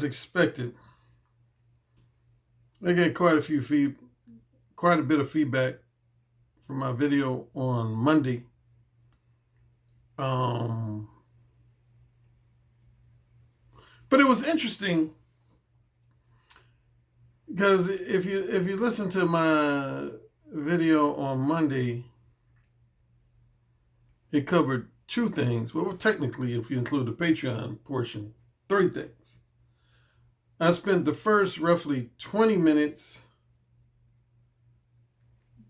as expected, I get quite a bit of feedback from my video on Monday. But it was interesting because if you listen to my video on Monday, it covered two things. Well, technically, if you include the Patreon portion, three things. I spent the first roughly 20 minutes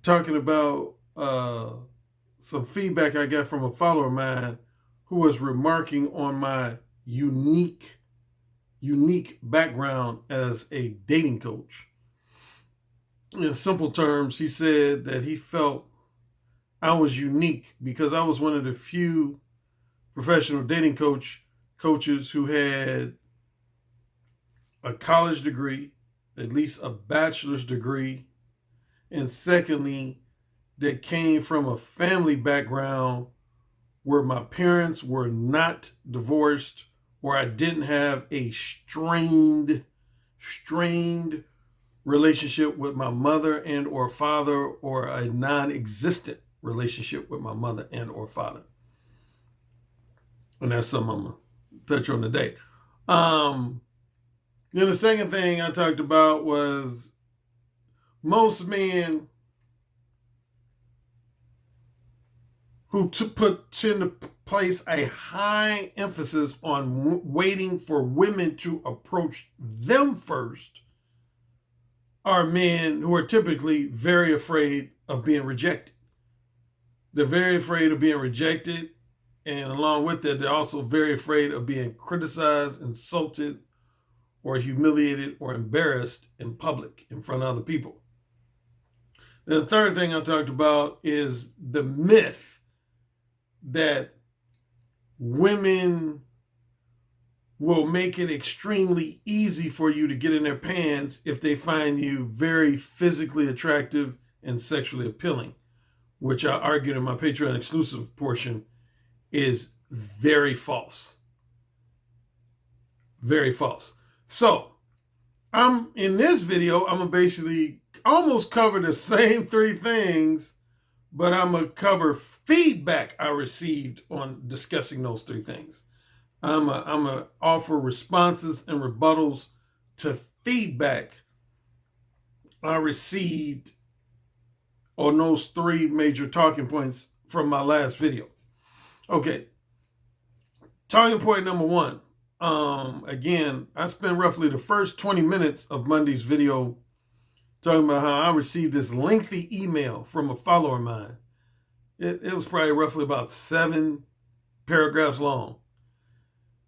talking about some feedback I got from a follower of mine who was remarking on my unique background as a dating coach. In simple terms, he said that he felt I was unique because I was one of the few professional dating coaches who had a college degree, at least a bachelor's degree, and secondly, that came from a family background where my parents were not divorced, or I didn't have a strained relationship with my mother and or father, or a non-existent relationship with my mother and or father. And that's something I'm going to touch on today. Then the second thing I talked about was most men who tend to place a high emphasis on waiting for women to approach them first are men who are typically very afraid of being rejected. They're very afraid of being rejected, and along with that, they're also very afraid of being criticized, insulted, or humiliated or embarrassed in public in front of other people. The third thing I talked about is the myth that women will make it extremely easy for you to get in their pants if they find you very physically attractive and sexually appealing, which I argued in my Patreon exclusive portion is very false. Very false. So, in this video, I'm going to basically almost cover the same three things, but I'm going to cover feedback I received on discussing those three things. I'm going to offer responses and rebuttals to feedback I received on those three major talking points from my last video. Okay. Talking point number one. Again, I spent roughly the first 20 minutes of Monday's video talking about how I received this lengthy email from a follower of mine. It was probably roughly about 7 paragraphs long.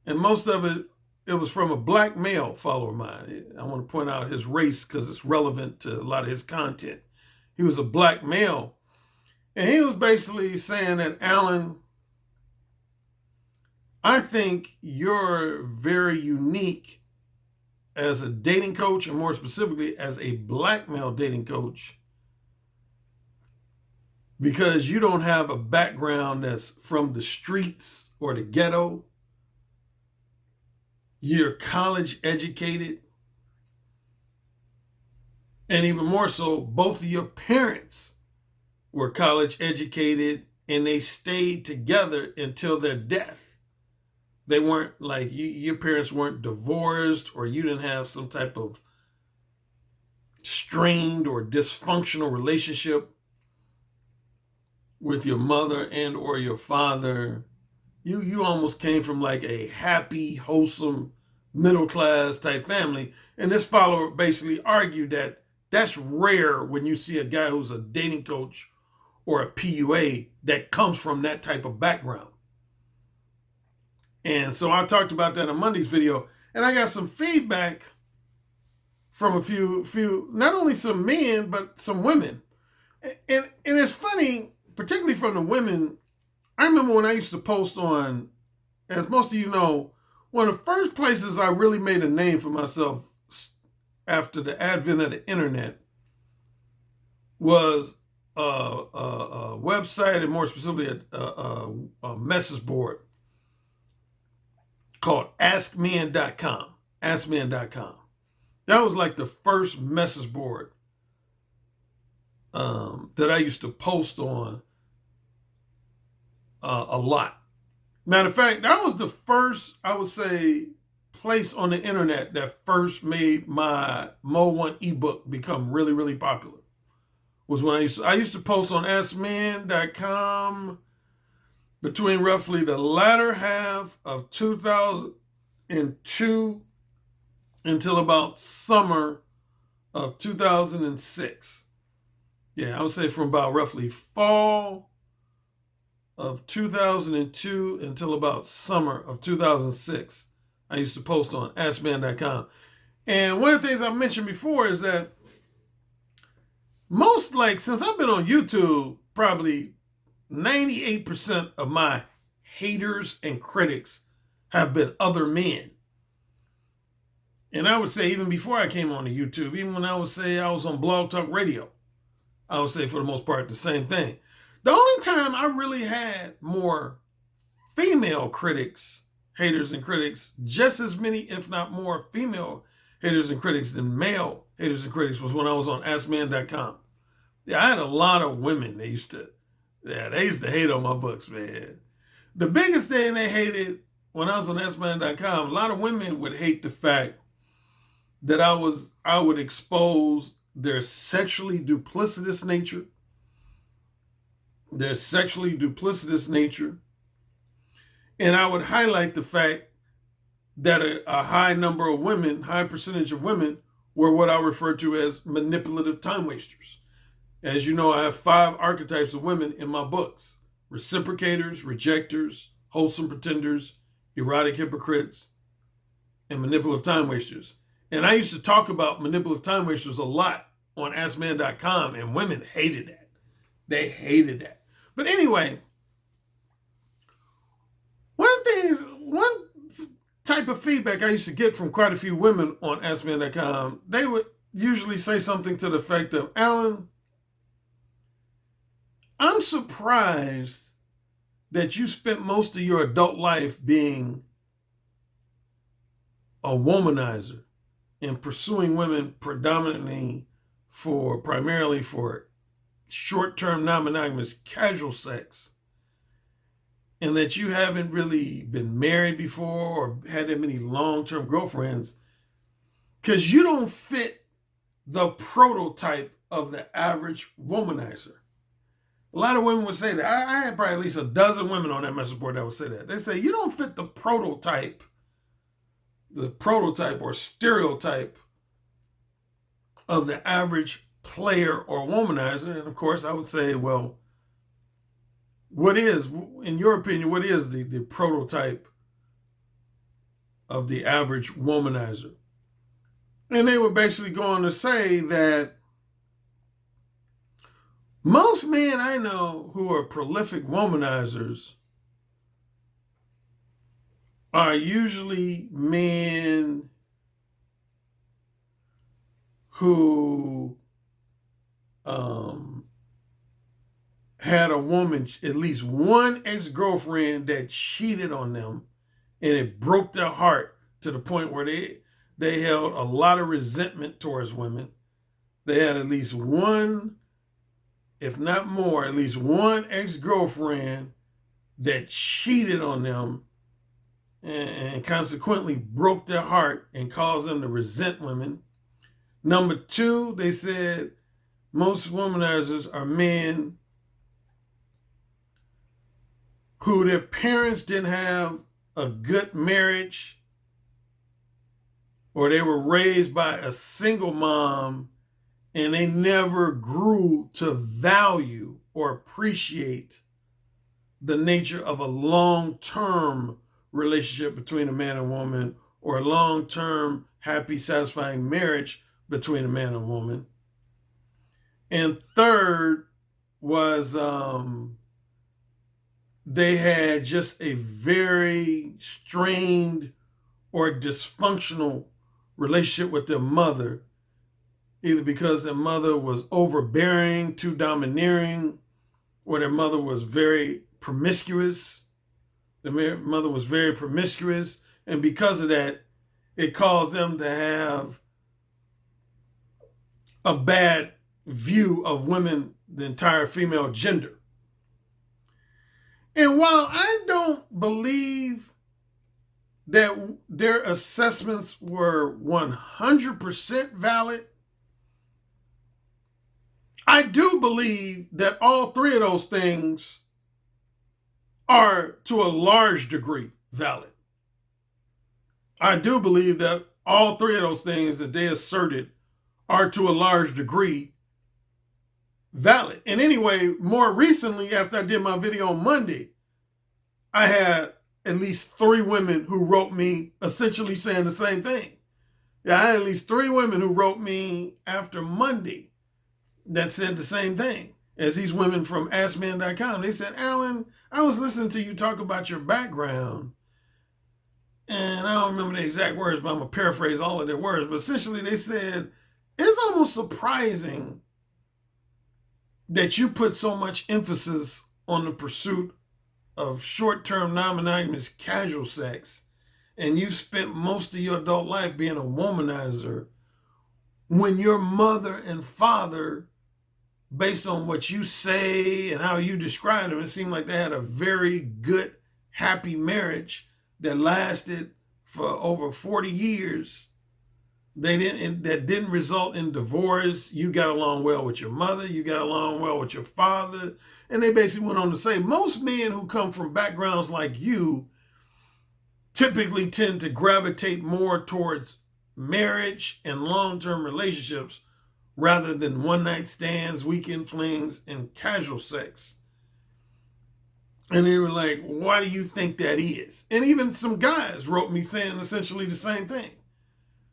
And most of it was from a black male follower of mine. I want to point out his race because it's relevant to a lot of his content. He was a black male. And he was basically saying that, Alan, I think you're very unique as a dating coach, and more specifically as a black male dating coach, because you don't have a background that's from the streets or the ghetto. You're college educated. And even more so, both of your parents were college educated and they stayed together until their death. They weren't like, your parents weren't divorced, or you didn't have some type of strained or dysfunctional relationship with your mother and or your father. You almost came from like a happy, wholesome, middle-class type family. And this follower basically argued that that's rare when you see a guy who's a dating coach or a PUA that comes from that type of background. And so I talked about that in Monday's video, and I got some feedback from a few, not only some men, but some women. And it's funny, particularly from the women. I remember when I used to post on, as most of you know, one of the first places I really made a name for myself after the advent of the internet was a website, and more specifically a message board called AskMen.com. AskMan.com. That was like the first message board that I used to post on a lot. Matter of fact, that was the first, I would say, place on the internet that first made my Mo 1 ebook become really, really popular. Was when I used to post on AskMan.com between roughly the latter half of 2002 until about summer of 2006. Yeah, I would say from about roughly fall of 2002 until about summer of 2006. I used to post on AskMan.com. And one of the things I mentioned before is that since I've been on YouTube, probably 98% of my haters and critics have been other men. And I would say even before I came on to YouTube, even when I would say I was on Blog Talk Radio, I would say for the most part the same thing. The only time I really had more female critics, haters and critics, just as many, if not more, female haters and critics than male haters and critics was when I was on AskMan.com. Yeah, I had a lot of women they used to hate on my books, man. The biggest thing they hated when I was on AskMan.com, a lot of women would hate the fact that I would expose their sexually duplicitous nature. And I would highlight the fact that a high percentage of women were what I refer to as manipulative time wasters. As you know, I have 5 archetypes of women in my books: reciprocators, rejectors, wholesome pretenders, erotic hypocrites, and manipulative time wasters. And I used to talk about manipulative time wasters a lot on AskMan.com, and women hated that. They hated that. But anyway, one type of feedback I used to get from quite a few women on AskMan.com, they would usually say something to the effect of, "Alan, I'm surprised that you spent most of your adult life being a womanizer and pursuing women primarily for short-term, non-monogamous, casual sex, and that you haven't really been married before or had that many long-term girlfriends, because you don't fit the prototype of the average womanizer." A lot of women would say that. I had probably at least a dozen women on that message board that would say that. They say, you don't fit the prototype or stereotype of the average player or womanizer. And of course, I would say, well, in your opinion, what is the prototype of the average womanizer? And they would basically go on to say that most men I know who are prolific womanizers are usually men who had a woman, at least one ex-girlfriend that cheated on them, and it broke their heart to the point where they held a lot of resentment towards women. They had at least one, if not more, at least one ex-girlfriend that cheated on them and consequently broke their heart and caused them to resent women. Number 2, they said most womanizers are men who their parents didn't have a good marriage, or they were raised by a single mom and they never grew to value or appreciate the nature of a long-term relationship between a man and woman, or a long-term, happy, satisfying marriage between a man and woman. And third was they had just a very strained or dysfunctional relationship with their mother, either because their mother was overbearing, too domineering, or their mother was very promiscuous. And because of that, it caused them to have a bad view of women, the entire female gender. And while I don't believe that their assessments were 100% valid, I do believe that all three of those things are to a large degree valid. I do believe that all three of those things that they asserted are to a large degree valid. And anyway, more recently, after I did my video on Monday, I had at least 3 women who wrote me essentially saying the same thing. Yeah, I had at least 3 women who wrote me after Monday that said the same thing as these women from AskMan.com. They said, Alan, I was listening to you talk about your background, and I don't remember the exact words, but I'm going to paraphrase all of their words. But essentially they said, it's almost surprising that you put so much emphasis on the pursuit of short-term, non-monogamous, casual sex, and you spent most of your adult life being a womanizer, when your mother and father, based on what you say and how you describe them, it seemed like they had a very good, happy marriage that lasted for over 40 years. That didn't result in divorce. You got along well with your mother. You got along well with your father. And they basically went on to say, most men who come from backgrounds like you typically tend to gravitate more towards marriage and long-term relationships rather than one-night stands, weekend flings, and casual sex. And they were like, why do you think that is? And even some guys wrote me saying essentially the same thing.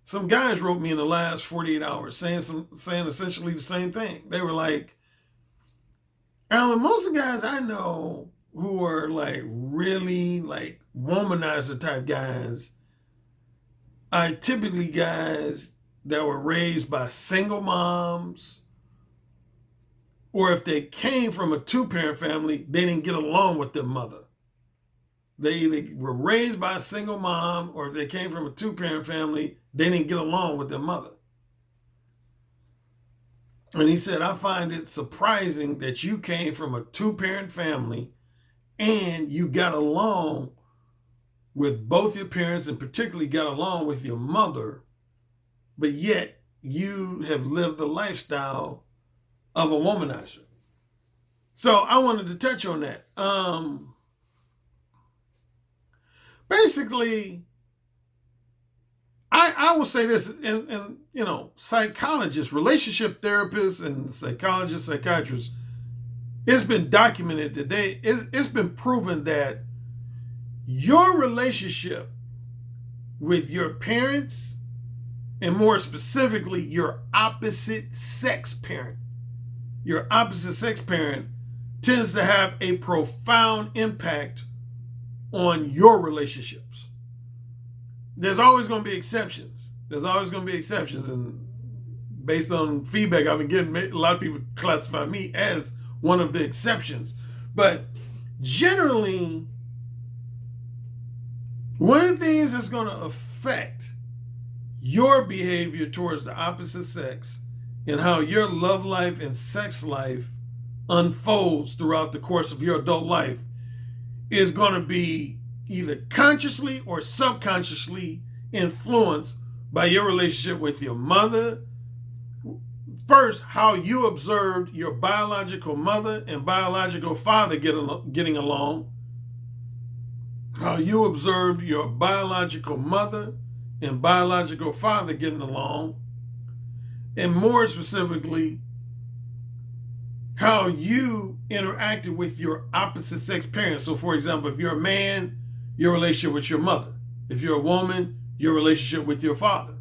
Some guys wrote me in the last 48 hours saying essentially the same thing. They were like, Alan, most of the guys I know who are like really like womanizer type guys are typically guys that were raised by single moms, or if they came from a 2-parent family, they didn't get along with their mother. They either were raised by a single mom, or if they came from a 2-parent family, they didn't get along with their mother. And he said, I find it surprising that you came from a 2-parent family and you got along with both your parents, and particularly got along with your mother, but yet you have lived the lifestyle of a womanizer. So I wanted to touch on that. Basically, I will say this, and you know, psychologists, relationship therapists, and psychologists, psychiatrists, it's been documented today. It's been proven that your relationship with your parents, and more specifically, your opposite sex parent, tends to have a profound impact on your relationships. There's always going to be exceptions. And based on feedback I've been getting, a lot of people classify me as one of the exceptions. But generally, one of the things that's going to affect your behavior towards the opposite sex and how your love life and sex life unfolds throughout the course of your adult life is going to be either consciously or subconsciously influenced by your relationship with your mother. First, how you observed your biological mother and biological father getting along. How you observed your biological mother and biological father getting along. And more specifically, how you interacted with your opposite sex parents. So for example, if you're a man, your relationship with your mother. If you're a woman, your relationship with your father.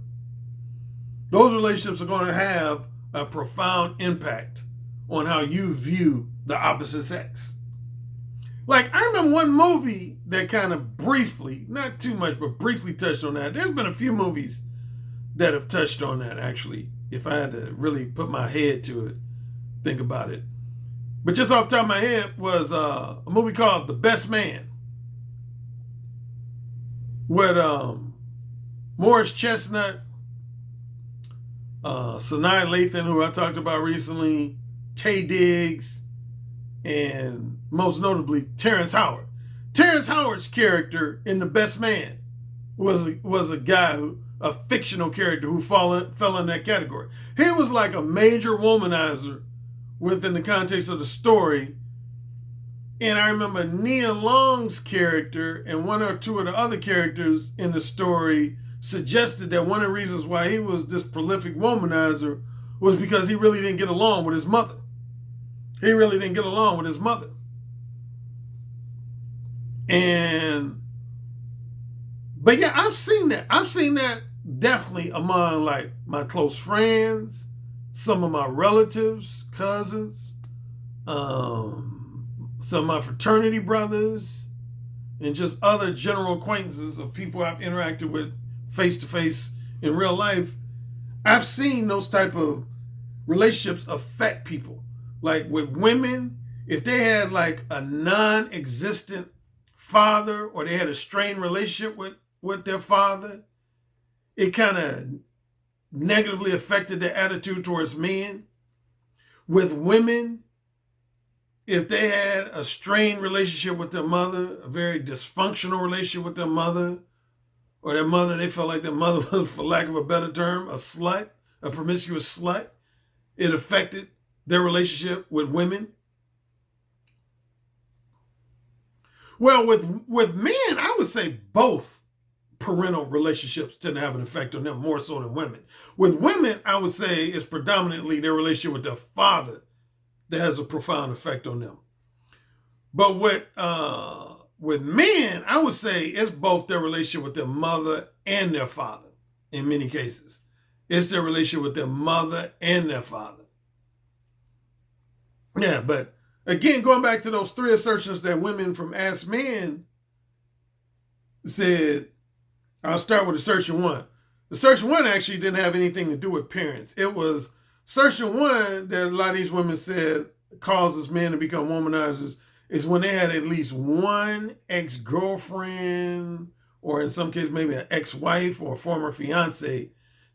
Those relationships are going to have a profound impact on how you view the opposite sex. Like, I remember one movie that kind of briefly, not too much, but briefly touched on that. There's been a few movies that have touched on that, actually, if I had to really put my head to it, think about it. But just off the top of my head was a movie called The Best Man with Morris Chestnut, Sanaa Lathan, who I talked about recently, Taye Diggs, and most notably Terrence Howard. Terrence Howard's character in The Best Man was a guy a fictional character who fell in that category. He was like a major womanizer within the context of the story. And I remember Nia Long's character and one or two of the other characters in the story suggested that one of the reasons why he was this prolific womanizer was because he really didn't get along with his mother. He really didn't get along with his mother. But yeah, I've seen that. I've seen that definitely among like my close friends, some of my relatives, cousins, some of my fraternity brothers, and just other general acquaintances of people I've interacted with face to face in real life. I've seen those type of relationships affect people. Like with women, if they had like a non-existent father or they had a strained relationship with their father, it kind of negatively affected their attitude towards men. With women, if they had a strained relationship with their mother, a very dysfunctional relationship with their mother, or their mother, they felt like their mother was, for lack of a better term, a slut, a promiscuous slut, it affected their relationship with women. Well, with men, I would say both parental relationships tend to have an effect on them more so than women. With women, I would say it's predominantly their relationship with their father that has a profound effect on them. But with men, I would say it's both their relationship with their mother and their father in many cases. It's their relationship with their mother and their father. Yeah, but again, going back to those three assertions that women from Ask Men said, I'll start with assertion one. Assertion one actually didn't have anything to do with parents. It was assertion one that a lot of these women said causes men to become womanizers is when they had at least one ex-girlfriend, or in some cases maybe an ex-wife or a former fiance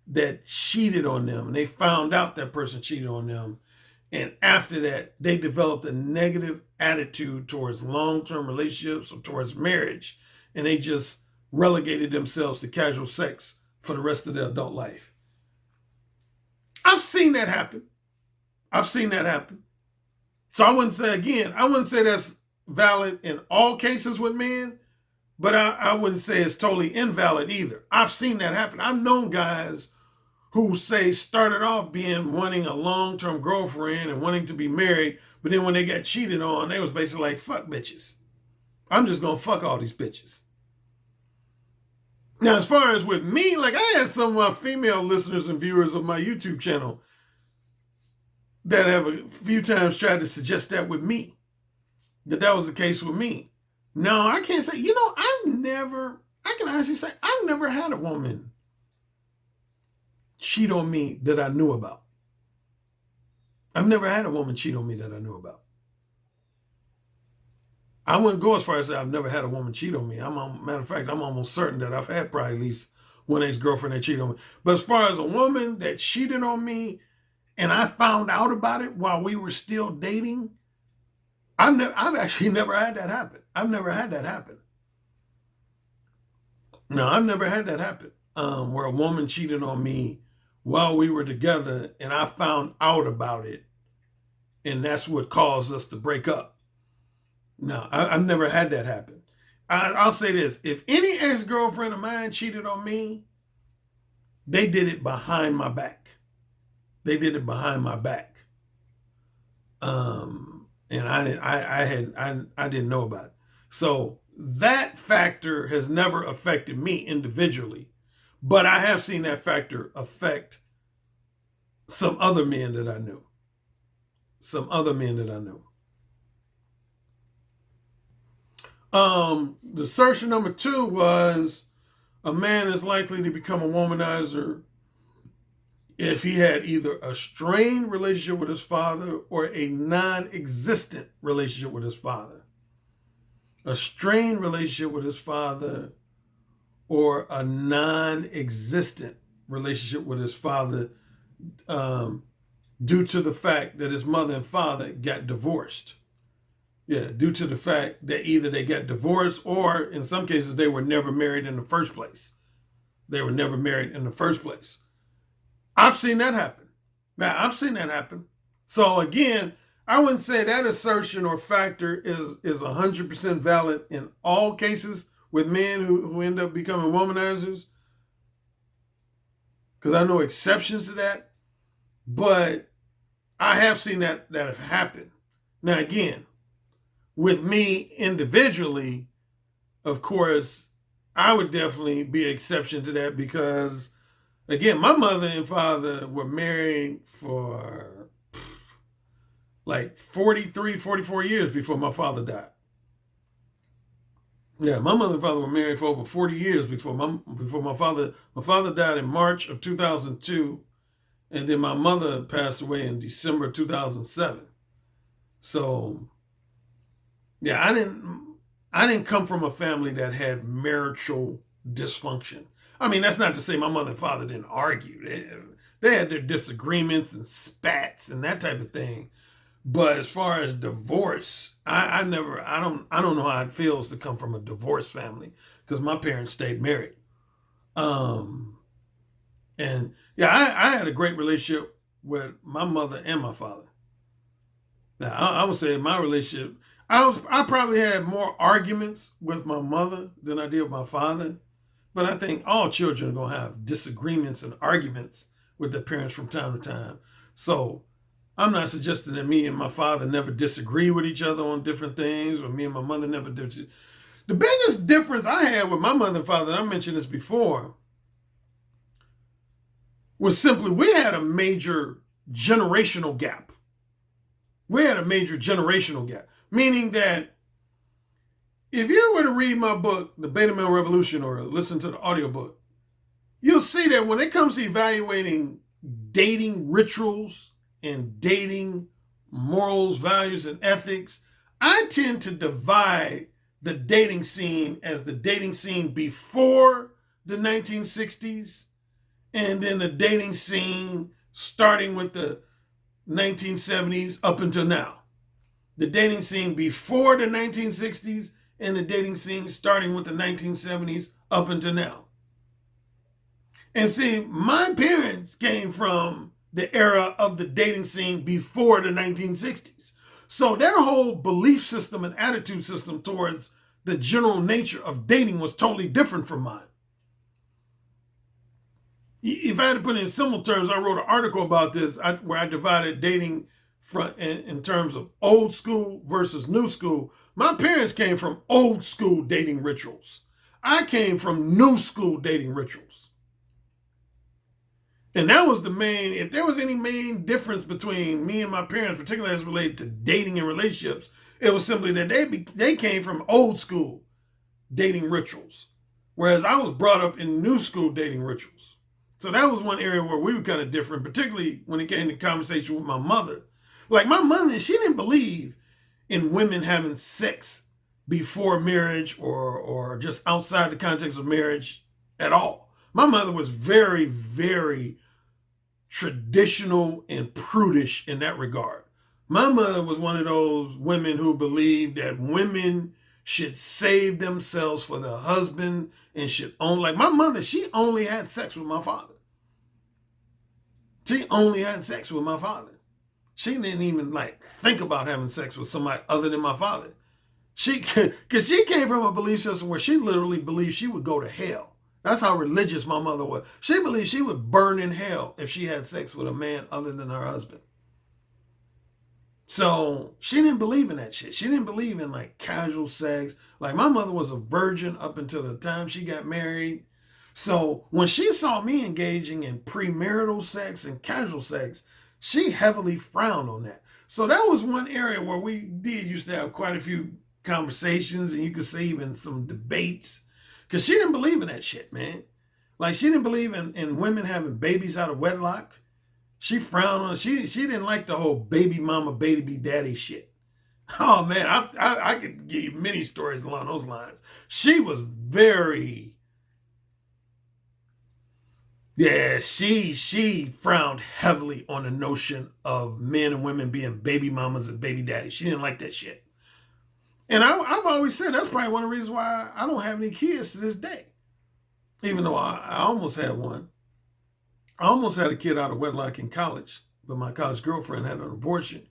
that cheated on them. And they found out that person cheated on them. And after that, they developed a negative attitude towards long-term relationships or towards marriage. And they just relegated themselves to casual sex for the rest of their adult life. I've seen that happen. So I wouldn't say that's valid in all cases with men, but I wouldn't say it's totally invalid either. I've seen that happen. I've known guys who say started off wanting a long-term girlfriend and wanting to be married, but then when they got cheated on, they was basically like, fuck bitches. I'm just going to fuck all these bitches. Now, as far as with me, like I had some of my female listeners and viewers of my YouTube channel that have a few times tried to suggest that with me, that was the case with me. No, I can't say, I can honestly say I've never had a woman cheat on me that I knew about. I've never had a woman cheat on me that I knew about. I wouldn't go as far as say I've never had a woman cheat on me. Matter of fact, I'm almost certain that I've had probably at least one ex-girlfriend that cheated on me. But as far as a woman that cheated on me and I found out about it while we were still dating, I've actually never had that happen. I've never had that happen. No, I've never had that happen. Where a woman cheated on me while we were together and I found out about it and that's what caused us to break up. No, I've never had that happen. I'll say this. If any ex-girlfriend of mine cheated on me, they did it behind my back. And I didn't know about it. So that factor has never affected me individually, but I have seen that factor affect some other men that I knew. The assertion number 2 was a man is likely to become a womanizer if he had either a strained relationship with his father or a non-existent relationship with his father. A strained relationship with his father or a non-existent relationship with his father, due to the fact that his mother and father got divorced. Yeah, due to the fact that either they got divorced or in some cases they were never married in the first place. They were never married in the first place. I've seen that happen. Now, I've seen that happen. So again, I wouldn't say that assertion or factor is 100% valid in all cases with men who end up becoming womanizers, because I know exceptions to that, but I have seen that have happened. Now, again, with me individually, of course, I would definitely be an exception to that because, again, my mother and father were married for like 43, 44 years before my father died. Yeah, my mother and father were married for over 40 years before my father. My father died in March of 2002, and then my mother passed away in December 2007. So, yeah, I didn't come from a family that had marital dysfunction. I mean, that's not to say my mother and father didn't argue. They had their disagreements and spats and that type of thing. But as far as divorce, I don't know how it feels to come from a divorced family because my parents stayed married. And yeah, I had a great relationship with my mother and my father. Now, I would say my relationship, I probably had more arguments with my mother than I did with my father. But I think all children are going to have disagreements and arguments with their parents from time to time. So I'm not suggesting that me and my father never disagree with each other on different things, or me and my mother never did. The biggest difference I had with my mother and father, and I mentioned this before, was simply we had a major generational gap. We had a major generational gap, meaning that if you were to read my book, The Beta Male Revolution, or listen to the audiobook, you'll see that when it comes to evaluating dating rituals and dating morals, values, and ethics, I tend to divide the dating scene as the dating scene before the 1960s and then the dating scene starting with the 1970s up until now. The dating scene before the 1960s and the dating scene starting with the 1970s up until now. And see, my parents came from the era of the dating scene before the 1960s. So their whole belief system and attitude system towards the general nature of dating was totally different from mine. If I had to put it in simple terms, I wrote an article about this where I divided dating in terms of old school versus new school. My parents came from old school dating rituals. I came from new school dating rituals. And that was the main, if there was any main difference between me and my parents, particularly as related to dating and relationships, it was simply that they came from old school dating rituals, whereas I was brought up in new school dating rituals. So that was one area where we were kind of different, particularly when it came to conversation with my mother. Like my mother, she didn't believe in women having sex before marriage or just outside the context of marriage at all. My mother was very, very traditional and prudish in that regard. My mother was one of those women who believed that women should save themselves for their husband and should own, like my mother, she only had sex with my father. She only had sex with my father. She didn't even think about having sex with somebody other than my father. Because she came from a belief system where she literally believed she would go to hell. That's how religious my mother was. She believed she would burn in hell if she had sex with a man other than her husband. So she didn't believe in that shit. She didn't believe in casual sex. Like my mother was a virgin up until the time she got married. So when she saw me engaging in premarital sex and casual sex, she heavily frowned on that. So that was one area where we used to have quite a few conversations, and you could say even some debates. Because she didn't believe in that shit, man. She didn't believe in women having babies out of wedlock. She frowned on it. She didn't like the whole baby mama, baby daddy shit. Oh, man, I could give you many stories along those lines. She was very Yeah, she frowned heavily on the notion of men and women being baby mamas and baby daddies. She didn't like that shit. And I've always said that's probably one of the reasons why I don't have any kids to this day. Even though I almost had one. I almost had a kid out of wedlock in college, but my college girlfriend had an abortion.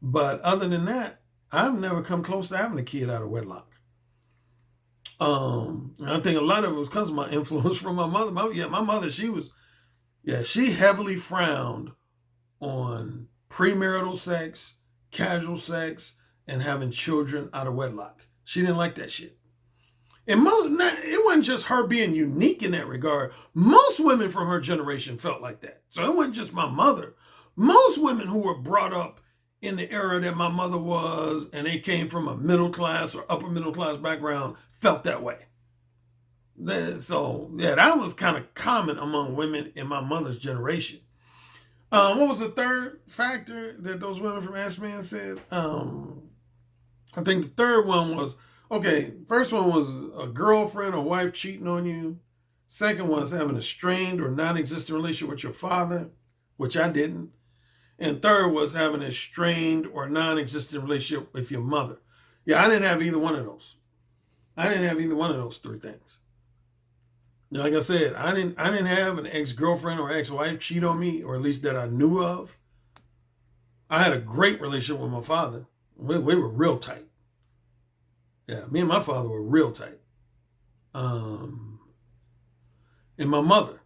But other than that, I've never come close to having a kid out of wedlock. I think a lot of it was because of my influence from my mother. My mother, she heavily frowned on premarital sex, casual sex, and having children out of wedlock. She didn't like that shit. And it wasn't just her being unique in that regard. Most women from her generation felt like that. So it wasn't just my mother. Most women who were brought up in the era that my mother was, and they came from a middle class or upper middle class background, felt that way. So, yeah, that was kind of common among women in my mother's generation. What was the third factor that those women from Ask Man said? I think the third one was, okay, first one was a girlfriend or wife cheating on you. Second one was having a strained or non-existent relationship with your father, which I didn't. And third was having a strained or non-existent relationship with your mother. Yeah, I didn't have either one of those. I didn't have either one of those three things. Like I said, I didn't have an ex-girlfriend or ex-wife cheat on me, or at least that I knew of. I had a great relationship with my father. We were real tight. Yeah, me and my father were real tight. And my mother,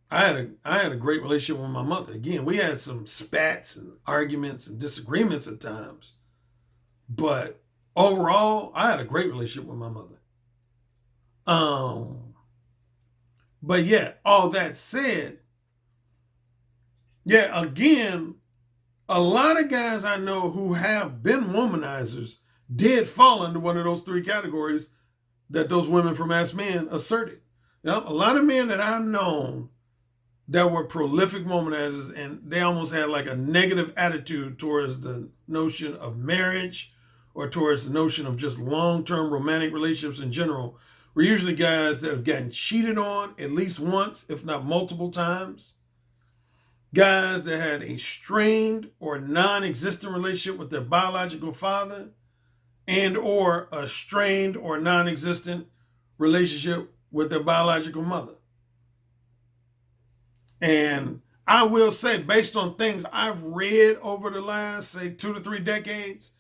I had a great relationship with my mother. Again, we had some spats and arguments and disagreements at times, but overall, I had a great relationship with my mother. But yeah, all that said, yeah, again, a lot of guys I know who have been womanizers did fall under one of those three categories that those women from Ask Men asserted. Yep, a lot of men that I've known that were prolific womanizers, and they almost had like a negative attitude towards the notion of marriage or towards the notion of just long-term romantic relationships in general, were usually guys that have gotten cheated on at least once, if not multiple times. Guys that had a strained or non-existent relationship with their biological father, and or a strained or non-existent relationship with their biological mother. And I will say, based on things I've read over the last, say, 2 to 3 decades,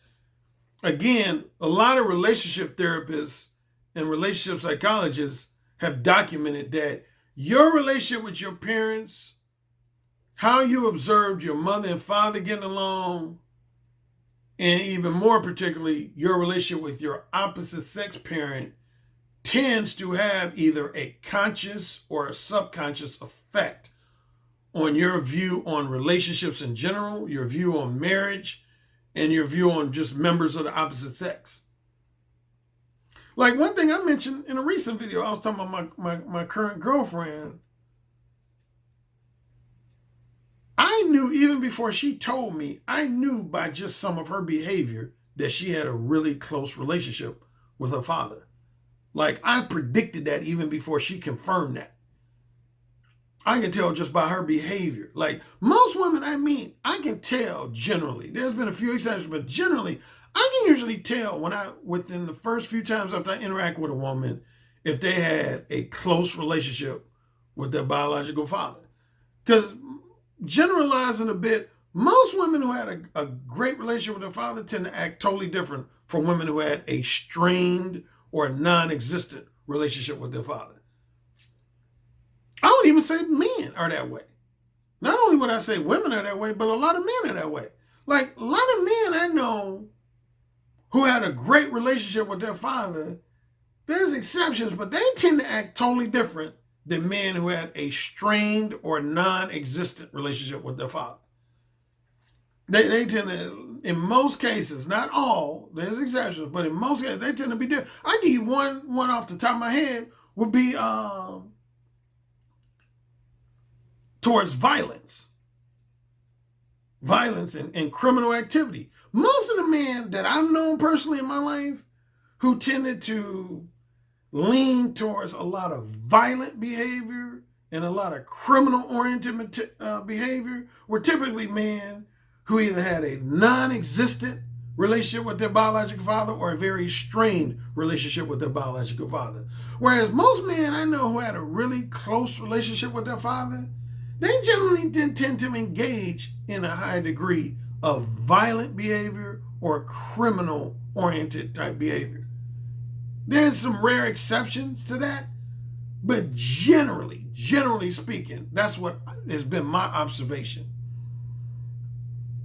again, a lot of relationship therapists and relationship psychologists have documented that your relationship with your parents, how you observed your mother and father getting along, and even more particularly, your relationship with your opposite sex parent tends to have either a conscious or a subconscious effect on your view on relationships in general, your view on marriage, and your view on just members of the opposite sex. Like one thing I mentioned in a recent video, I was talking about my current girlfriend. I knew even before she told me, I knew by just some of her behavior that she had a really close relationship with her father. Like I predicted that even before she confirmed that. I can tell just by her behavior. Like most women I meet, I can tell generally. There's been a few exceptions, but generally, I can usually tell within the first few times after I interact with a woman, if they had a close relationship with their biological father. Because generalizing a bit, most women who had a great relationship with their father tend to act totally different from women who had a strained or non-existent relationship with their father. I would even say men are that way. Not only would I say women are that way, but a lot of men are that way. Like a lot of men I know who had a great relationship with their father, there's exceptions, but they tend to act totally different than men who had a strained or non-existent relationship with their father. They tend to, in most cases, not all, there's exceptions, but in most cases, they tend to be different. I give you one off the top of my head would be towards violence and criminal activity. Most of the men that I've known personally in my life who tended to lean towards a lot of violent behavior and a lot of criminal-oriented behavior were typically men who either had a non-existent relationship with their biological father or a very strained relationship with their biological father. Whereas most men I know who had a really close relationship with their father, they generally didn't tend to engage in a high degree of violent behavior or criminal-oriented type behavior. There's some rare exceptions to that, but generally speaking, that's what has been my observation.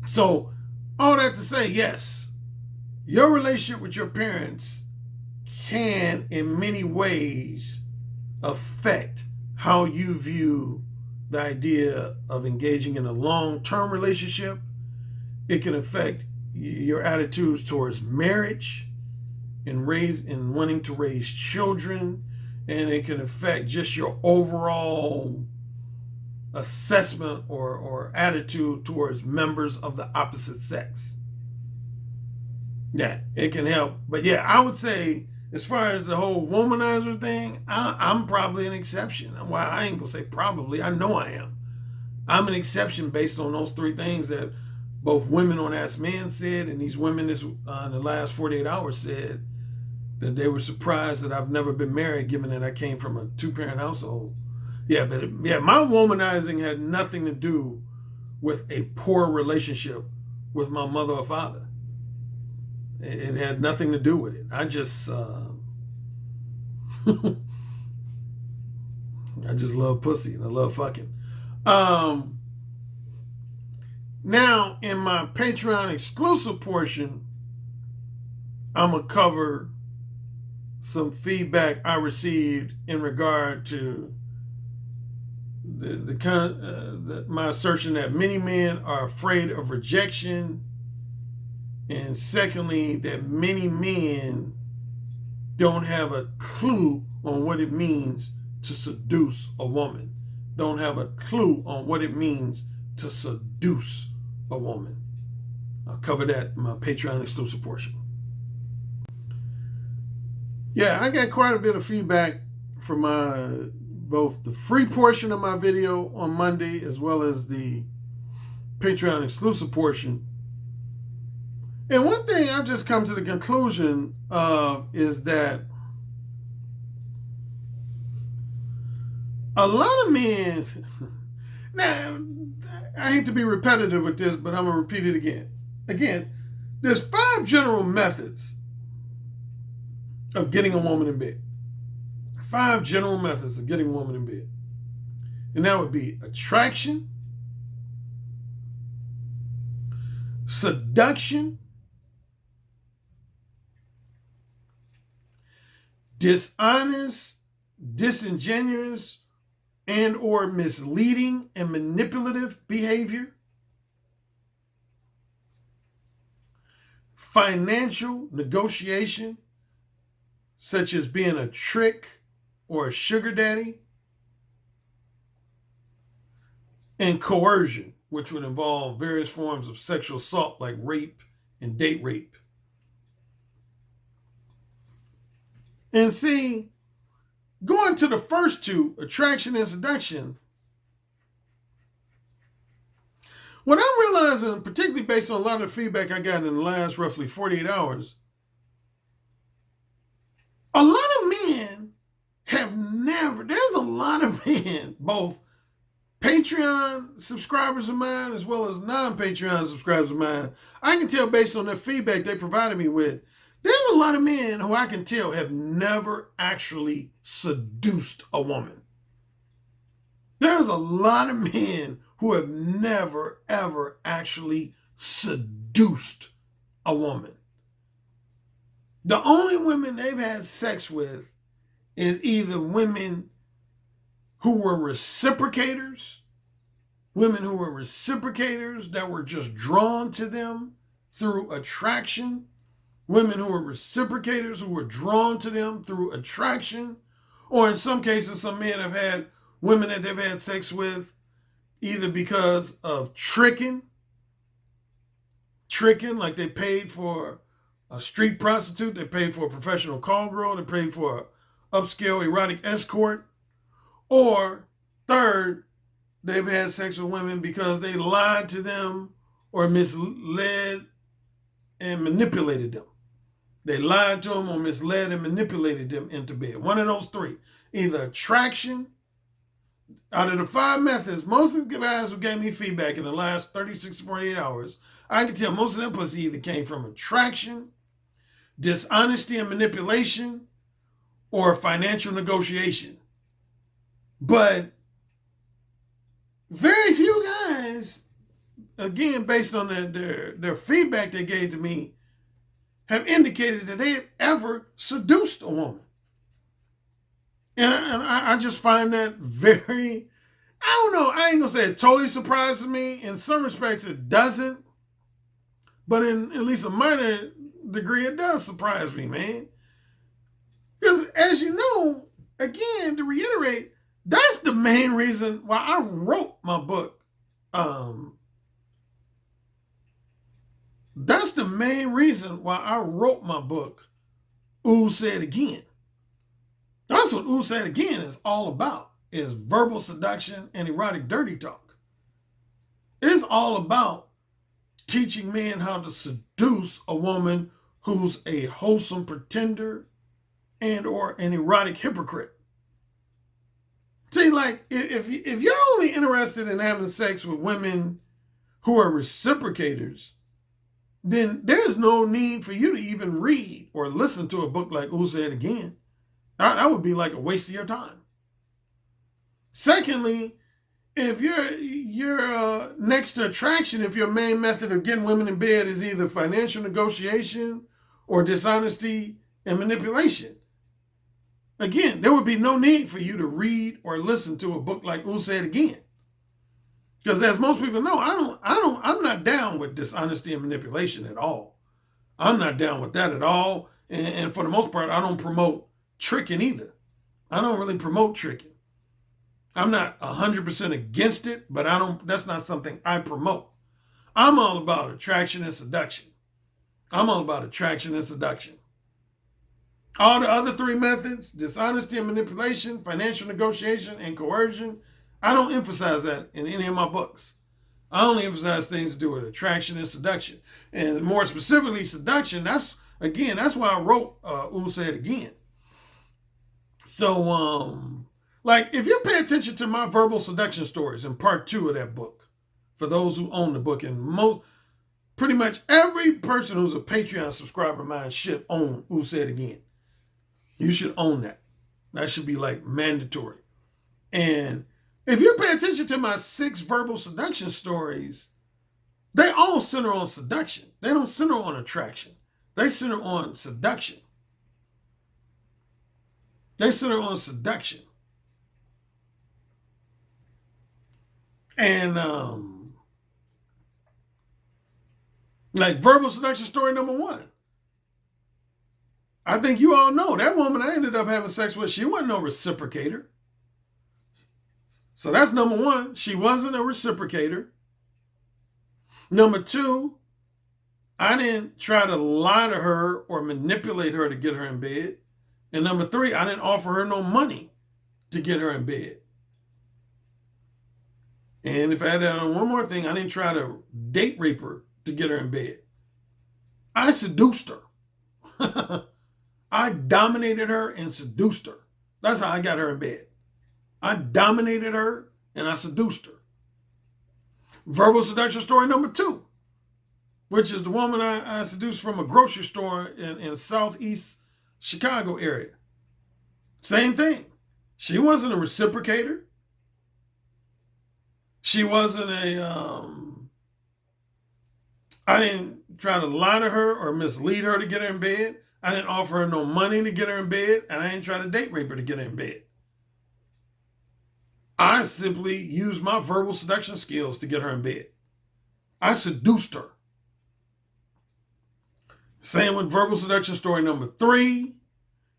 So, all that to say, yes, your relationship with your parents can, in many ways, affect how you view the idea of engaging in a long-term relationship. It can affect your attitudes towards marriage and wanting to raise children, and it can affect just your overall assessment or attitude towards members of the opposite sex. Yeah, it can help. But yeah, I would say as far as the whole womanizer thing, I'm probably an exception. Well, I ain't gonna say probably, I know I am. I'm an exception based on those three things that both women on Ask Men said, and these women in the last 48 hours said that they were surprised that I've never been married, given that I came from a two-parent household. Yeah, but my womanizing had nothing to do with a poor relationship with my mother or father. It had nothing to do with it. I just I just love pussy and I love fucking. Now, in my Patreon exclusive portion, I'm going to cover some feedback I received in regard to my assertion that many men are afraid of rejection, and secondly, that many men don't have a clue on what it means to seduce a woman. Don't have a clue on what it means to seduce a woman. I'll cover that in my Patreon exclusive portion. Yeah, I got quite a bit of feedback from both the free portion of my video on Monday as well as the Patreon exclusive portion. And one thing I've just come to the conclusion of is that a lot of men, now, I hate to be repetitive with this, but I'm going to repeat it again. Again, there's 5 general methods of getting a woman in bed. 5 general methods of getting a woman in bed. And that would be attraction, seduction, dishonest, disingenuous, and or misleading and manipulative behavior, financial negotiation, such as being a trick or a sugar daddy, and coercion, which would involve various forms of sexual assault like rape and date rape. And see, going to the first two, attraction and seduction, what I'm realizing, particularly based on a lot of the feedback I got in the last roughly 48 hours, a lot of men there's a lot of men, both Patreon subscribers of mine as well as non-Patreon subscribers of mine, I can tell based on the feedback they provided me with, there's a lot of men who I can tell have never actually seduced a woman. There's a lot of men who have never, ever actually seduced a woman. The only women they've had sex with is either women who were reciprocators, that were just drawn to them through attraction, women who were reciprocators who were drawn to them through attraction, or in some cases, some men have had women that they've had sex with either because of tricking, like they paid for a street prostitute, they paid for a professional call girl, they paid for upscale erotic escort, or third, they've had sex with women because they lied to them or misled and manipulated them. They lied to them or misled and manipulated them into bed. One of those three. Either attraction. Out of the 5 methods, most of the guys who gave me feedback in the last 36 to 48 hours, I can tell most of them pussy either came from attraction, dishonesty and manipulation, or financial negotiation. But very few guys, again, based on their feedback they gave to me, have indicated that they have ever seduced a woman. And I just find that very, I don't know, I ain't gonna say it totally surprises me. In some respects, it doesn't. But in at least a minor degree, it does surprise me, man. Because as you know, again, to reiterate, that's the main reason why I wrote my book. That's the main reason why I wrote my book, Ooh Said Again. That's what Ooh Said Again is all about, is verbal seduction and erotic dirty talk. It's all about teaching men how to seduce a woman who's a wholesome pretender and or an erotic hypocrite. See, like, if you're only interested in having sex with women who are reciprocators, then there's no need for you to even read or listen to a book like Ooh Said Again. That would be like a waste of your time. Secondly, if you're next to attraction, if your main method of getting women in bed is either financial negotiation or dishonesty and manipulation, again, there would be no need for you to read or listen to a book like Ooh Said Again. Because as most people know, I'm not down with dishonesty and manipulation at all. I'm not down with that at all. And for the most part, I don't promote tricking either. I don't really promote tricking. I'm not 100% against it, but that's not something I promote. I'm all about attraction and seduction. I'm all about attraction and seduction. All the other 3 methods, dishonesty and manipulation, financial negotiation, and coercion, I don't emphasize that in any of my books. I only emphasize things to do with attraction and seduction. And more specifically, seduction, that's why I wrote Ooh Said Again. So, like, if you pay attention to my verbal seduction stories in part 2 of that book, for those who own the book, and pretty much every person who's a Patreon subscriber of mine should own Ooh Said Again. You should own that. That should be like mandatory. And if you pay attention to my 6 verbal seduction stories, they all center on seduction. They don't center on attraction. They center on seduction. They center on seduction. And like verbal seduction story number 1. I think you all know that woman I ended up having sex with, she wasn't no reciprocator. So that's number 1. She wasn't a reciprocator. Number 2, I didn't try to lie to her or manipulate her to get her in bed. And number 3, I didn't offer her no money to get her in bed. And if I had that on one more thing, I didn't try to date rape her to get her in bed. I seduced her. I dominated her and seduced her. That's how I got her in bed. I dominated her and I seduced her. Verbal seduction story number 2, which is the woman I seduced from a grocery store in southeast Chicago area. Same thing. She wasn't a reciprocator. She wasn't I didn't try to lie to her or mislead her to get her in bed. I didn't offer her no money to get her in bed, and I didn't try to date rape her to get her in bed. I simply used my verbal seduction skills to get her in bed. I seduced her. Same with verbal seduction story number 3.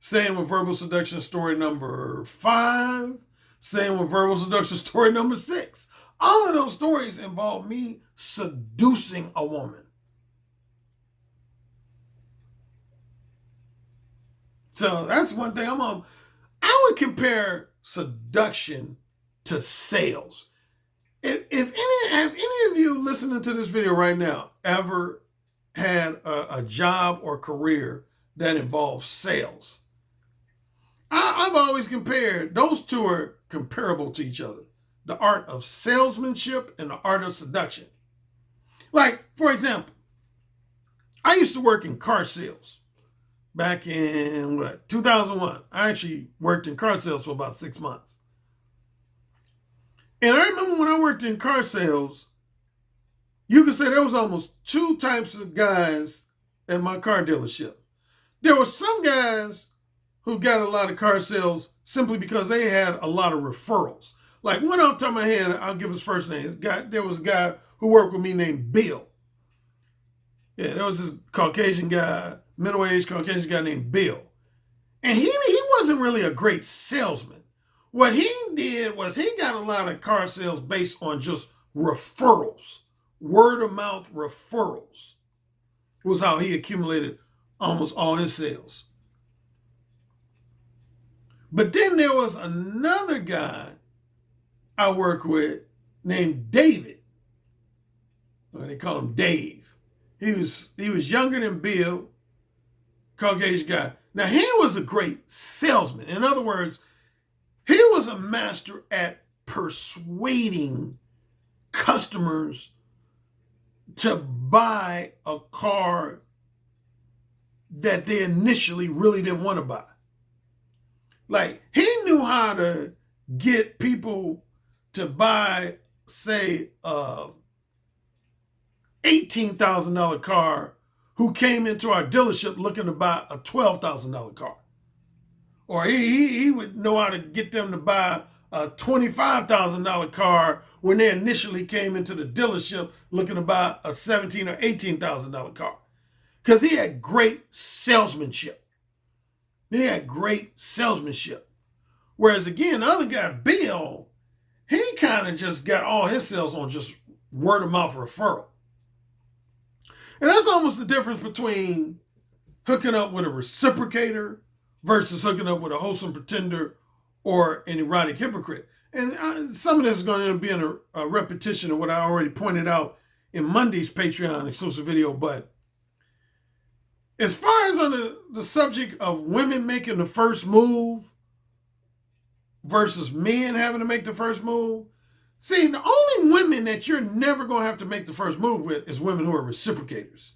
Same with verbal seduction story number 5. Same with verbal seduction story number 6. All of those stories involve me seducing a woman. So that's one thing I would compare seduction to sales. If any of you listening to this video right now ever had a job or career that involves sales, I've always compared, those two are comparable to each other. The art of salesmanship and the art of seduction. Like, for example, I used to work in car sales back in, 2001. I actually worked in car sales for about 6 months. And I remember when I worked in car sales, you could say there was almost two types of guys at my car dealership. There were some guys who got a lot of car sales simply because they had a lot of referrals. Like, one off the top of my head, I'll give his first name. There was a guy who worked with me named Bill. Yeah, there was this Caucasian guy, middle-aged Caucasian guy named Bill. And he wasn't really a great salesman. What he did was he got a lot of car sales based on just referrals. Word-of-mouth referrals was how he accumulated almost all his sales. But then there was another guy I work with named David. They call him Dave. He was younger than Bill, Caucasian guy. Now, he was a great salesman. In other words, he was a master at persuading customers to buy a car that they initially really didn't want to buy. Like, he knew how to get people to buy, say, a $18,000 car who came into our dealership looking to buy a $12,000 car. Or he would know how to get them to buy a $25,000 car when they initially came into the dealership looking to buy a $17,000 or $18,000 car. Because he had great salesmanship. Whereas, again, the other guy, Bill, he kind of just got all his sales on just word-of-mouth referral. And that's almost the difference between hooking up with a reciprocator versus hooking up with a wholesome pretender or an erotic hypocrite. And some of this is going to be a repetition of what I already pointed out in Monday's Patreon exclusive video. But as far as on the subject of women making the first move versus men having to make the first move, see, the only women that you're never going to have to make the first move with is women who are reciprocators.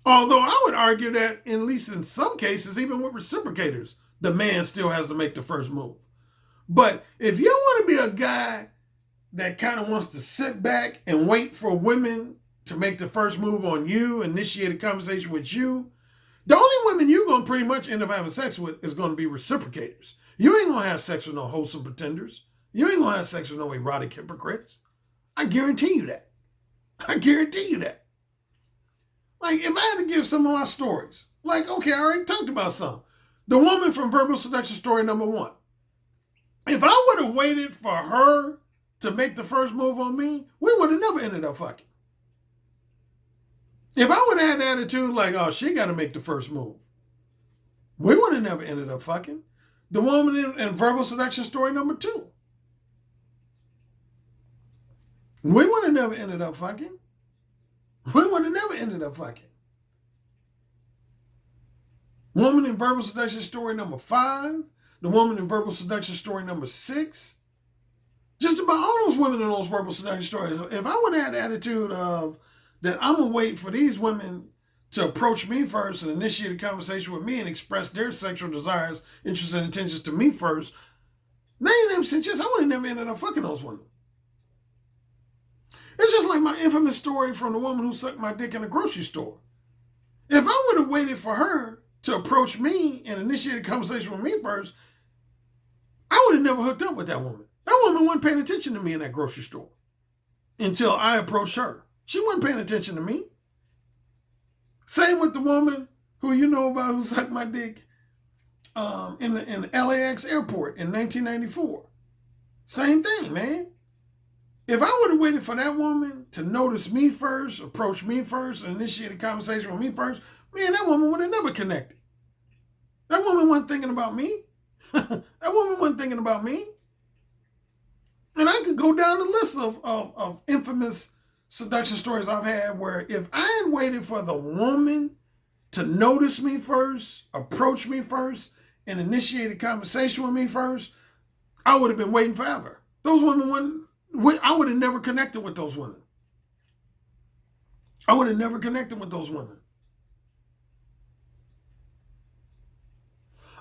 Although I would argue that, at least in some cases, even with reciprocators, the man still has to make the first move. But if you want to be a guy that kind of wants to sit back and wait for women to make the first move on you, initiate a conversation with you, the only women you're going to pretty much end up having sex with is going to be reciprocators. You ain't going to have sex with no wholesome pretenders. You ain't going to have sex with no erotic hypocrites. I guarantee you that. Like, if I had to give some of my stories, like, okay, I already talked about some. The woman from Verbal Seduction story number 1. If I would have waited for her to make the first move on me, we would have never ended up fucking. If I would have had the attitude like, oh, she got to make the first move, we would have never ended up fucking. The woman in Verbal Seduction story number 2. We would have never ended up fucking. Woman in Verbal Seduction story number 5. The woman in Verbal Seduction story number 6. Just about all those women in those Verbal Seduction stories. If I would have had the attitude of that I'm going to wait for these women to approach me first and initiate a conversation with me and express their sexual desires, interests, and intentions to me first, 99% chance I would have never ended up fucking those women. It's just like my infamous story from the woman who sucked my dick in a grocery store. If I would have waited for her to approach me and initiate a conversation with me first, I would have never hooked up with that woman. That woman wasn't paying attention to me in that grocery store until I approached her. She wasn't paying attention to me. Same with the woman who you know about who sucked my dick in the LAX airport in 1994. Same thing, man. If I would have waited for that woman to notice me first, approach me first, and initiate a conversation with me first, man, that woman would have never connected. That woman wasn't thinking about me. That woman wasn't thinking about me. And I could go down the list of infamous seduction stories I've had where if I had waited for the woman to notice me first, approach me first, and initiate a conversation with me first, I would have been waiting forever. Those women I would have never connected with those women. I would have never connected with those women.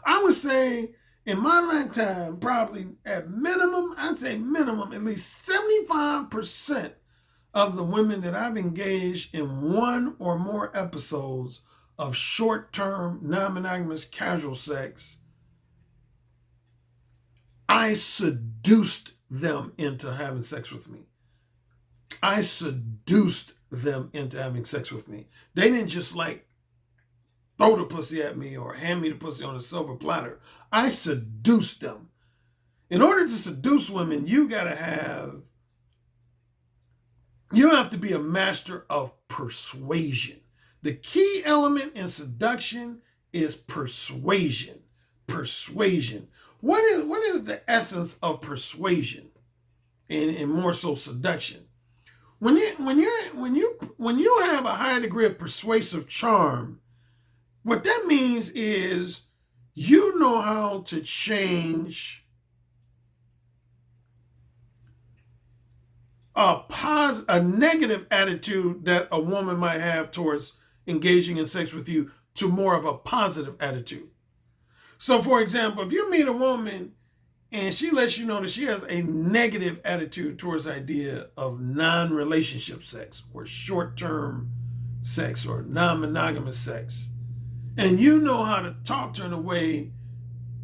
I would say in my lifetime, probably at minimum, I'd say minimum, at least 75% of the women that I've engaged in one or more episodes of short-term, non-monogamous, casual sex, I seduced them into having sex with me. I seduced them into having sex with me. They didn't just like throw the pussy at me or hand me the pussy on a silver platter. I seduced them. In order to seduce women, you have to be a master of persuasion. The key element in seduction is persuasion. Persuasion. What is the essence of persuasion, and more so seduction? When you have a high degree of persuasive charm, what that means is you know how to change a negative attitude that a woman might have towards engaging in sex with you to more of a positive attitude. So, for example, if you meet a woman and she lets you know that she has a negative attitude towards the idea of non-relationship sex or short-term sex or non-monogamous sex, and you know how to talk to her in a way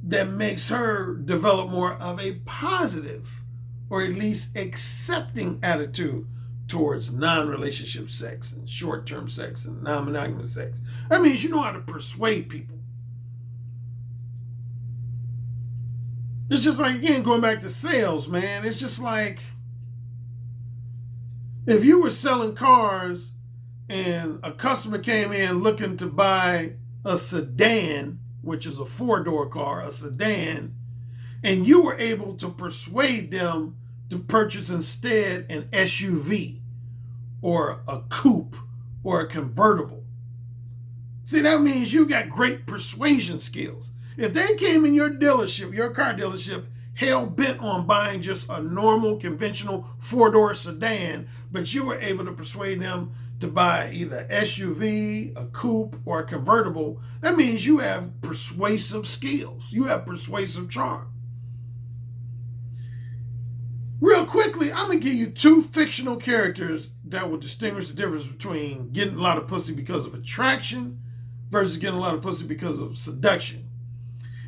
that makes her develop more of a positive or at least accepting attitude towards non-relationship sex and short-term sex and non-monogamous sex. That means you know how to persuade people. It's just like, again, going back to sales, man. It's just like if you were selling cars and a customer came in looking to buy a sedan, which is a 4-door car, a sedan, and you were able to persuade them to purchase instead an SUV or a coupe or a convertible. See, that means you got great persuasion skills. If they came in your dealership, your car dealership, hell bent on buying just a normal, conventional 4-door sedan, but you were able to persuade them to buy either SUV, a coupe, or a convertible, that means you have persuasive skills. You have persuasive charm. Real quickly, I'm going to give you 2 fictional characters that will distinguish the difference between getting a lot of pussy because of attraction versus getting a lot of pussy because of seduction.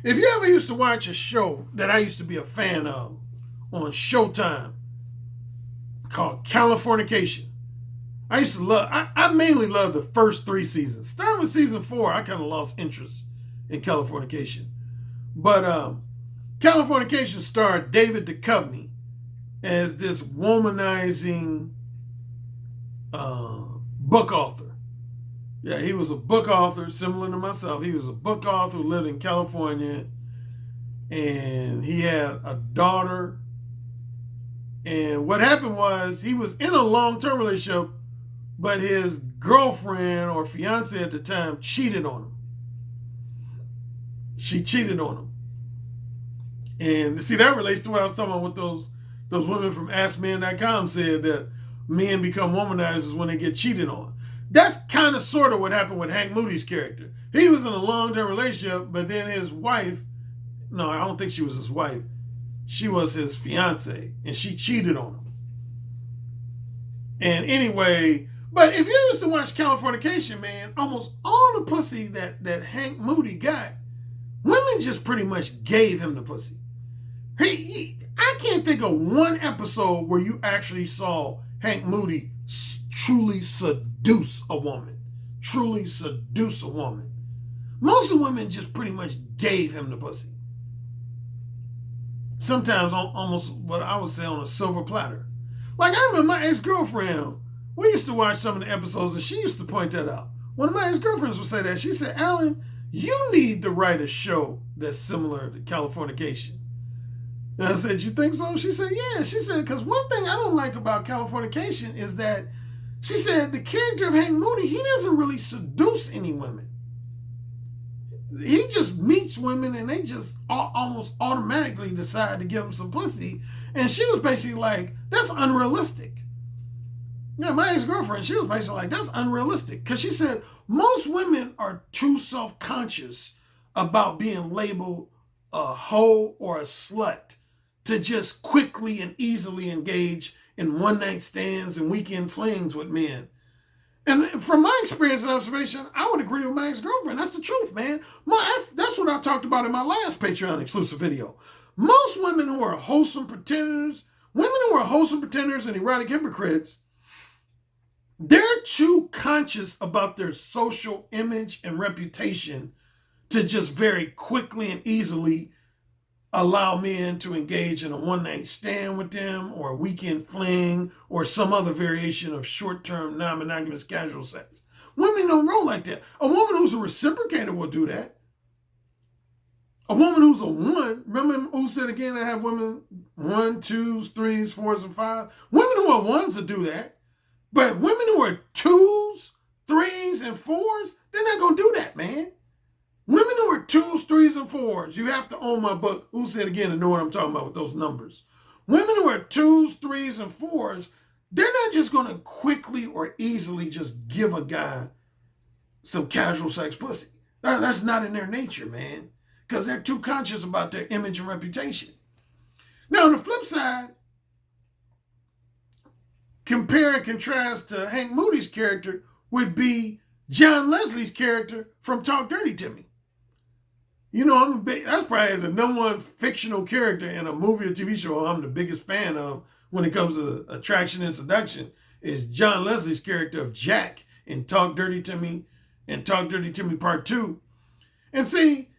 If you ever used to watch a show that I used to be a fan of on Showtime called Californication, I used to love, I mainly loved the first 3 seasons. Starting with season 4, I kind of lost interest in Californication. But Californication starred David Duchovny as this womanizing book author. Yeah, he was a book author, similar to myself. He was a book author who lived in California, and he had a daughter. And what happened was he was in a long-term relationship, but his girlfriend or fiance at the time cheated on him. She cheated on him. And see, that relates to what I was talking about with those women from AskMen.com said that men become womanizers when they get cheated on. That's kind of sort of what happened with Hank Moody's character. He was in a long-term relationship, but then his wife, no, I don't think she was his wife. She was his fiance, and she cheated on him. And anyway, but if you used to watch Californication, man, almost all the pussy that Hank Moody got, women just pretty much gave him the pussy. I can't think of one episode where you actually saw Hank Moody truly seduce a woman. Truly seduce a woman. Most of the women just pretty much gave him the pussy. Sometimes almost what I would say on a silver platter. Like, I remember my ex-girlfriend, we used to watch some of the episodes and she used to point that out. One of my ex-girlfriends would say that. She said, Alan, you need to write a show that's similar to Californication. And I said, you think so? She said, yeah. She said, because one thing I don't like about Californication is that, she said, the character of Hank Moody, he doesn't really seduce any women. He just meets women and they just almost automatically decide to give him some pussy. And she was basically like, that's unrealistic. Yeah, my ex-girlfriend, she was basically like, that's unrealistic. Because she said, most women are too self-conscious about being labeled a hoe or a slut to just quickly and easily engage in one-night stands and weekend flings with men. And from my experience and observation, I would agree with my ex-girlfriend. That's the truth, man. That's what I talked about in my last Patreon exclusive video. Most women who are wholesome pretenders, and erotic hypocrites, they're too conscious about their social image and reputation to just very quickly and easily allow men to engage in a one-night stand with them or a weekend fling or some other variation of short-term non-monogamous casual sex. Women don't roll like that. A woman who's a reciprocator will do that. A woman who's a one, remember who said again, I have women 1, 2s, 3s, 4s, and 5s. Women who are ones will do that. But women who are 2s, 3s, and 4s, they're not going to do that, man. Women who are 2s, 3s, and 4s, you have to own my book, Who Said Again, and know what I'm talking about with those numbers. Women who are 2s, 3s, and 4s, they're not just going to quickly or easily just give a guy some casual sex pussy. That's not in their nature, man, because they're too conscious about their image and reputation. Now, on the flip side, compare and contrast to Hank Moody's character would be John Leslie's character from Talk Dirty to Me. You know, that's probably the number one fictional character in a movie or TV show I'm the biggest fan of when it comes to attraction and seduction is John Leslie's character of Jack in Talk Dirty to Me and Talk Dirty to Me Part 2. And see,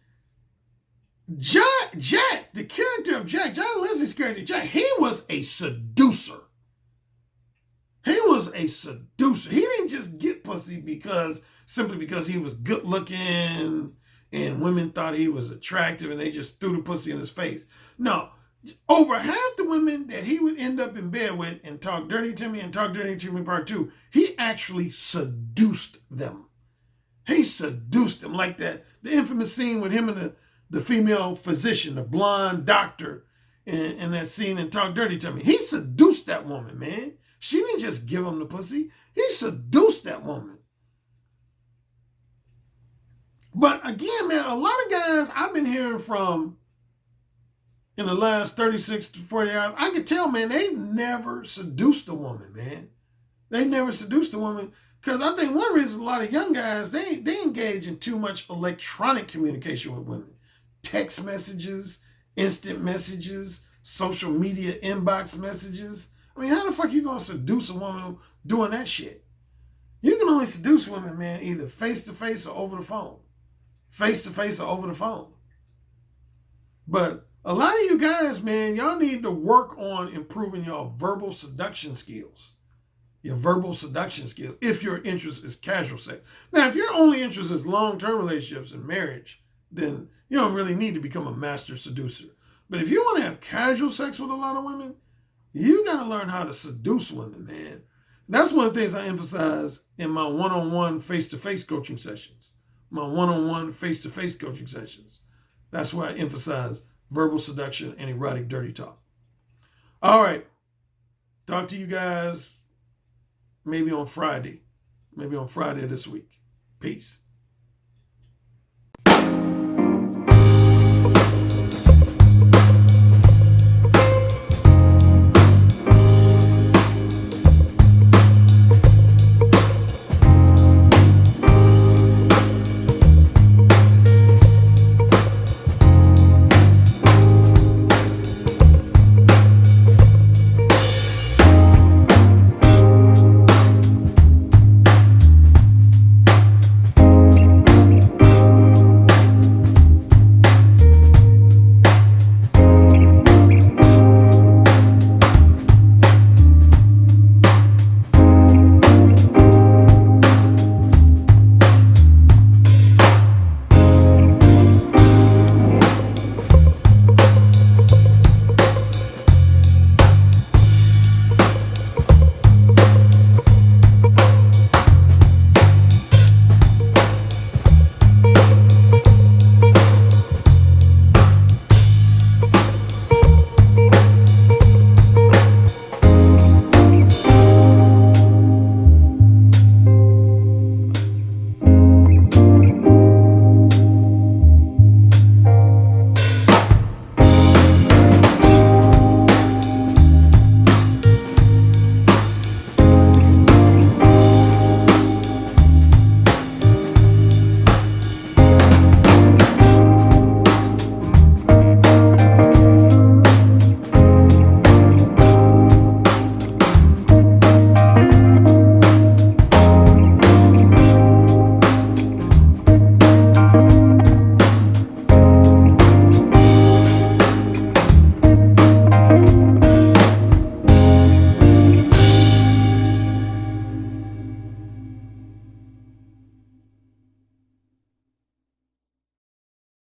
Jack, the character of Jack, John Leslie's character, Jack, he was a seducer. He was a seducer. He didn't just get pussy simply because he was good looking and women thought he was attractive and they just threw the pussy in his face. No, over half the women that he would end up in bed with and Talk Dirty to Me and Talk Dirty to Me Part 2, he actually seduced them. He seduced them, like the infamous scene with him and the female physician, the blonde doctor in that scene in Talk Dirty to Me. He seduced that woman, man. She didn't just give him the pussy. He seduced that woman. But again, man, a lot of guys I've been hearing from in the last 36 to 40 hours, I could tell, man, they never seduced a woman, man. They never seduced a woman. Because I think one reason a lot of young guys, they engage in too much electronic communication with women. Text messages, instant messages, social media inbox messages. I mean, how the fuck you going to seduce a woman doing that shit? You can only seduce women, man, either face-to-face or over the phone. Face-to-face or over the phone. But a lot of you guys, man, y'all need to work on improving your verbal seduction skills. Your verbal seduction skills, if your interest is casual sex. Now, if your only interest is long-term relationships and marriage, then you don't really need to become a master seducer. But if you want to have casual sex with a lot of women, you got to learn how to seduce women, man. That's one of the things I emphasize in my one-on-one face-to-face coaching sessions. My one-on-one face-to-face coaching sessions. That's where I emphasize verbal seduction and erotic dirty talk. All right. Talk to you guys maybe on Friday. Maybe on Friday this week. Peace.